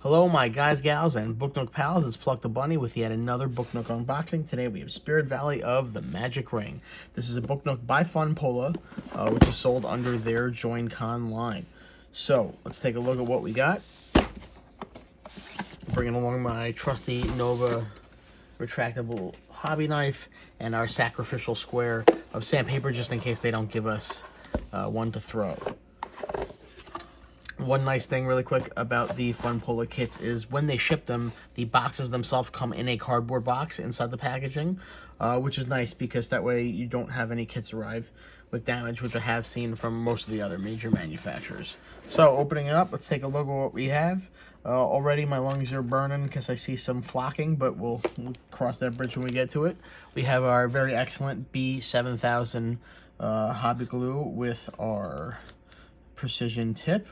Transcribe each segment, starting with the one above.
Hello, my guys, gals, and Book Nook pals. It's Pluck the Bunny with yet another Book Nook unboxing. Today we have Spirit Valley of the Magic Ring. This is a Book Nook by FUNPOLA, which is sold under their Joincon line. So let's take a look at what we got. Bringing along my trusty Nova retractable hobby knife and our sacrificial square of sandpaper, just in case they don't give us one to throw. One nice thing really quick about the FUNPOLA kits is when they ship them, the boxes themselves come in a cardboard box inside the packaging, which is nice because that way you don't have any kits arrive with damage, which I have seen from most of the other major manufacturers. So opening it up, let's take a look at what we have. Already my lungs are burning because I see some flocking, but we'll cross that bridge when we get to it. We have our very excellent B7000 hobby glue with our precision tip.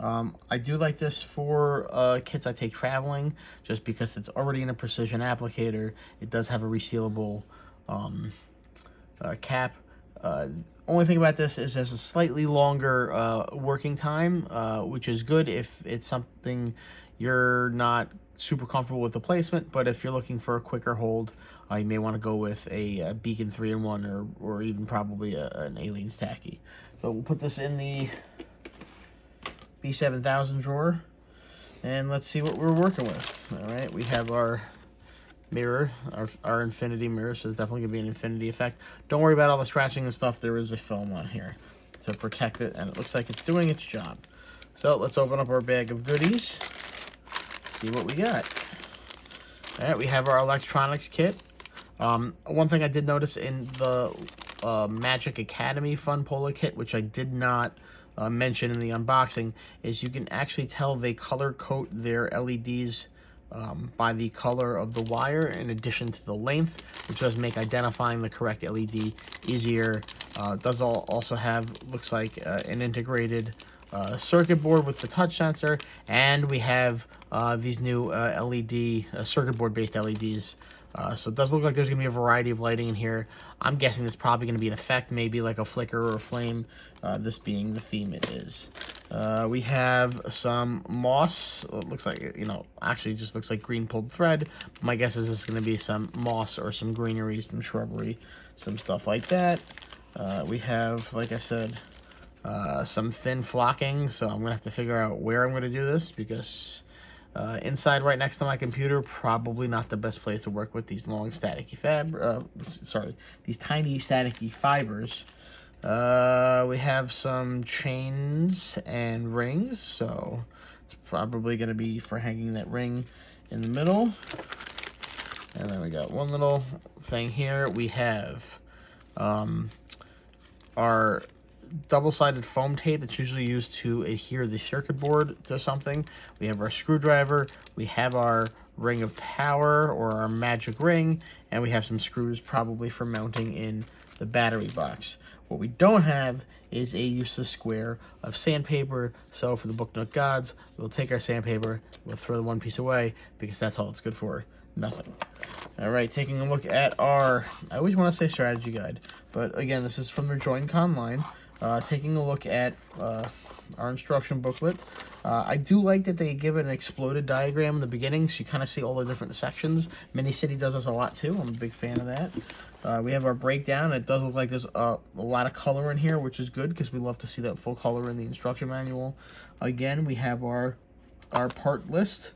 I do like this for kits I take traveling, just because it's already in a precision applicator. It does have a resealable cap. Only thing about this is there's a slightly longer working time, which is good if it's something you're not super comfortable with the placement, but if you're looking for a quicker hold, you may want to go with a Beacon 3-in-1 or even probably an Alien's Tacky. But we'll put this in the B7000 drawer, and let's see what we're working with. All right, we have our mirror, our infinity mirror, so it's definitely gonna be an infinity effect. Don't worry about all the scratching and stuff. There is a film on here to protect it, and it looks like it's doing its job. So let's open up our bag of goodies, see what we got. All right, we have our electronics kit. One thing I did notice in the Magic Academy FUNPOLA kit, which I did not mention in the unboxing, is you can actually tell they color code their LEDs by the color of the wire in addition to the length, which does make identifying the correct LED easier. It does also have, looks like, an integrated circuit board with the touch sensor, and we have these new LED circuit board based LEDs. So it does look like there's going to be a variety of lighting in here. I'm guessing there's probably going to be an effect, maybe like a flicker or a flame, this being the theme it is. We have some moss. It looks like, actually just looks like green pulled thread. My guess is this is going to be some moss or some greenery, some shrubbery, some stuff like that. We have, like I said, some thin flocking, so I'm going to have to figure out where I'm going to do this, because inside right next to my computer, probably not the best place to work with these long staticky these tiny staticky fibers. We have some chains and rings, so it's probably going to be for hanging that ring in the middle. And then we got one little thing here. We have our double-sided foam tape that's usually used to adhere the circuit board to something. We have our screwdriver, we have our ring of power or our magic ring, and we have some screws probably for mounting in the battery box. What we don't have is a useless square of sandpaper, so for the Book Nook gods, we'll take our sandpaper, we'll throw the one piece away, because that's all it's good for, nothing. All right, taking a look at our, I always want to say strategy guide, but again, this is from their Joincon line. Taking a look at our instruction booklet. I do like that they give it an exploded diagram in the beginning, so you kind of see all the different sections. Mini City does this a lot too. I'm a big fan of that. We have our breakdown. It does look like there's a lot of color in here, which is good because we love to see that full color in the instruction manual. Again, we have our part list.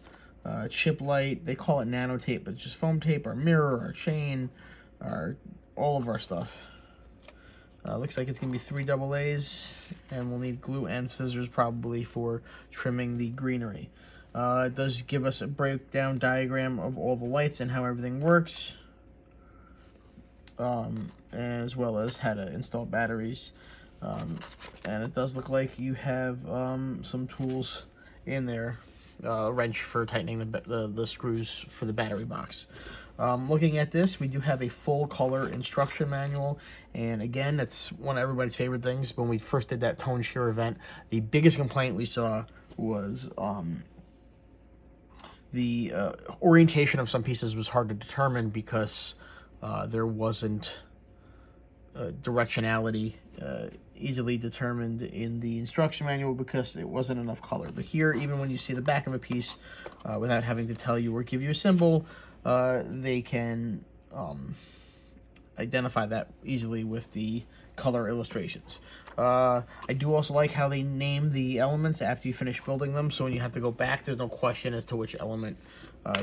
Chip light, they call it nano tape, but it's just foam tape, our mirror, our chain, all of our stuff. Looks like it's going to be 3 AA's, and we'll need glue and scissors probably for trimming the greenery. It does give us a breakdown diagram of all the lights and how everything works, as well as how to install batteries. And it does look like you have some tools in there, wrench for tightening the screws for the battery box. Looking at this, we do have a full color instruction manual, and again, that's one of everybody's favorite things. When we first did that tone shear event, the biggest complaint we saw was the orientation of some pieces was hard to determine because there wasn't directionality easily determined in the instruction manual because it wasn't enough color. But here, even when you see the back of a piece, without having to tell you or give you a symbol, they can identify that easily with the color illustrations. I do also like how they name the elements after you finish building them, so when you have to go back, there's no question as to which element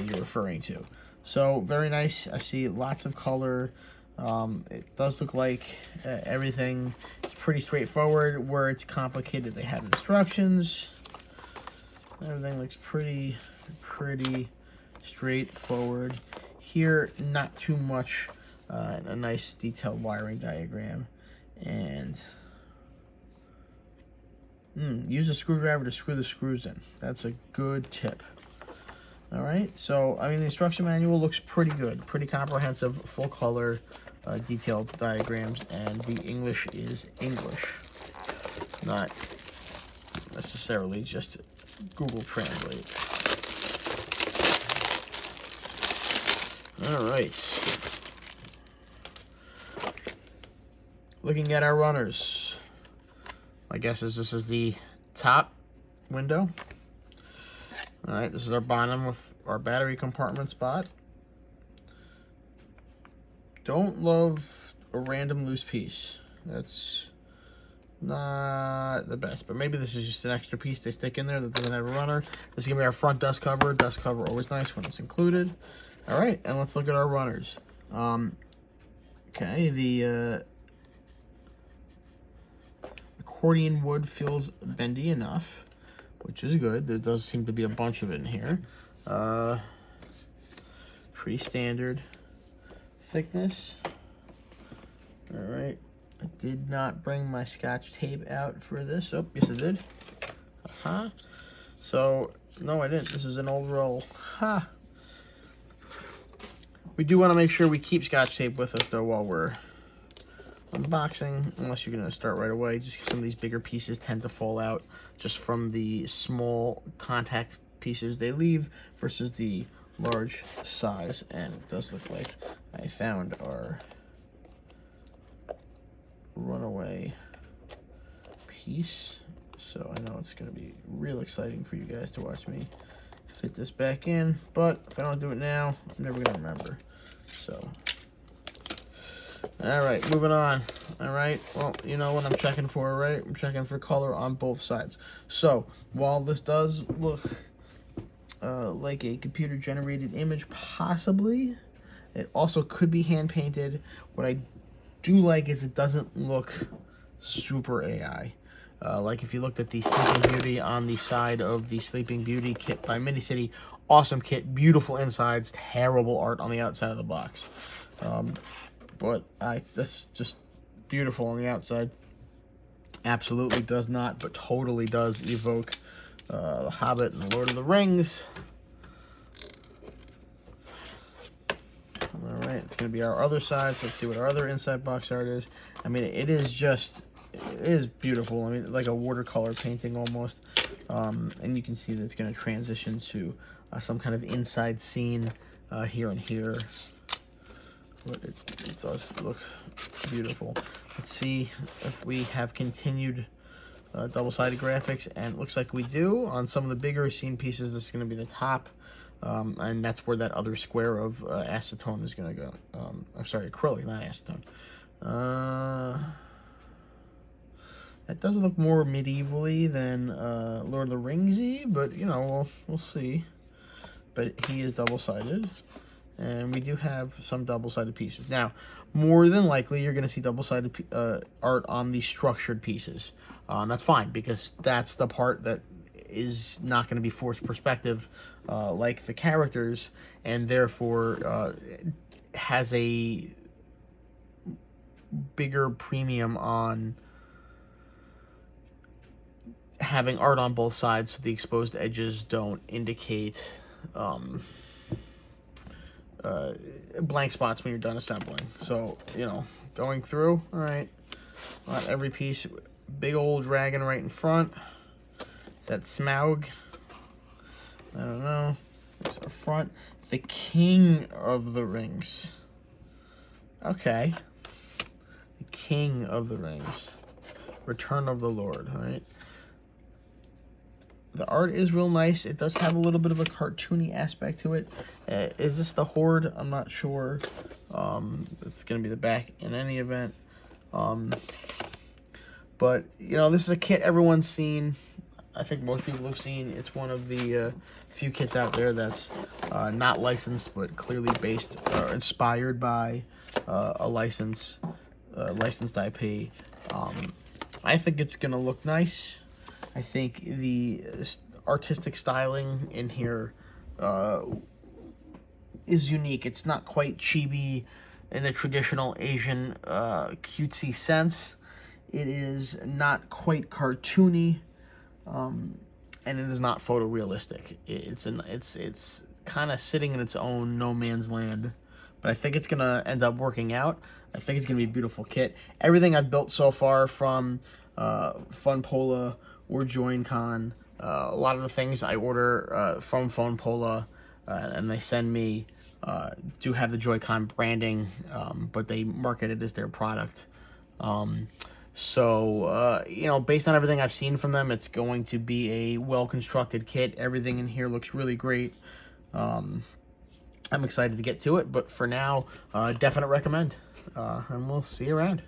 you're referring to. So, very nice. I see lots of color. It does look like everything is pretty straightforward. Where it's complicated, they have instructions. Everything looks pretty straightforward. Here, not too much. A nice detailed wiring diagram. And use a screwdriver to screw the screws in. That's a good tip. All right, so I mean the instruction manual looks pretty good, pretty comprehensive, full color, detailed diagrams, and the English is English, not necessarily just Google Translate. All right. Looking at our runners, my guess is this is the top window. All right, this is our bottom with our battery compartment spot. Don't love a random loose piece. That's not the best, but maybe this is just an extra piece they stick in there that doesn't have a runner. This is gonna be our front dust cover. Dust cover always nice when it's included. All right, and let's look at our runners. Okay, the accordion wood feels bendy enough, which is good. There does seem to be a bunch of it in here. Pretty standard thickness. All right. I did not bring my Scotch tape out for this. Oh, yes I did. So, no I didn't. This is an old roll. We do want to make sure we keep Scotch tape with us though while we're unboxing, unless you're going to start right away, just because some of these bigger pieces tend to fall out just from the small contact pieces they leave versus the large size. And it does look like I found our runaway piece, so I know it's going to be real exciting for you guys to watch me fit this back in, but if I don't do it now, I'm never going to remember. So all right, moving on. All right, well, you know what I'm checking for, right? I'm checking for color on both sides. So while this does look like a computer-generated image, possibly, it also could be hand-painted. What I do like is it doesn't look super AI. Like if you looked at the Sleeping Beauty on the side of the Sleeping Beauty kit by Minicity, awesome kit, beautiful insides, terrible art on the outside of the box. But that's just beautiful on the outside. Absolutely does not, but totally does evoke The Hobbit and the Lord of the Rings. All right, it's going to be our other side. So let's see what our other inside box art is. I mean, it is beautiful. I mean, like a watercolor painting almost. And you can see that it's going to transition to some kind of inside scene here and here. But it does look beautiful. Let's see if we have continued double-sided graphics, and it looks like we do. On some of the bigger scene pieces, this is going to be the top, and that's where that other square of acetone is going to go. I'm sorry, acrylic, not acetone. That does look more medievally than Lord of the Ringsy, but you know, we'll see. But he is double-sided. And we do have some double-sided pieces. Now, more than likely, you're going to see double-sided art on the structured pieces. That's fine, because that's the part that is not going to be forced perspective like the characters, and therefore has a bigger premium on having art on both sides so the exposed edges don't indicate blank spots when you're done assembling. So, you know, going through, all right, not every piece, big old dragon right in front. Is that Smaug? I don't know. There's our front. The King of the Rings. Okay. The King of the Rings. Return of the Lord, all right? The art is real nice. It does have a little bit of a cartoony aspect to it. Is this the Horde? I'm not sure. It's going to be the back in any event. But, you know, this is a kit everyone's seen. I think most people have seen. It's one of the few kits out there that's not licensed, but clearly based or inspired by a licensed IP. I think it's going to look nice. I think the artistic styling in here is unique. It's not quite chibi in the traditional Asian cutesy sense. It is not quite cartoony, and it is not photorealistic. It's kind of sitting in its own no man's land, but I think it's gonna end up working out. I think it's gonna be a beautiful kit. Everything I've built so far from FUNPOLA or Joincon, a lot of the things I order from FUNPOLA and they send me do have the Joincon branding, but they market it as their product. So, you know, based on everything I've seen from them, it's going to be a well-constructed kit. Everything in here looks really great. I'm excited to get to it, but for now, definite recommend. And we'll see you around.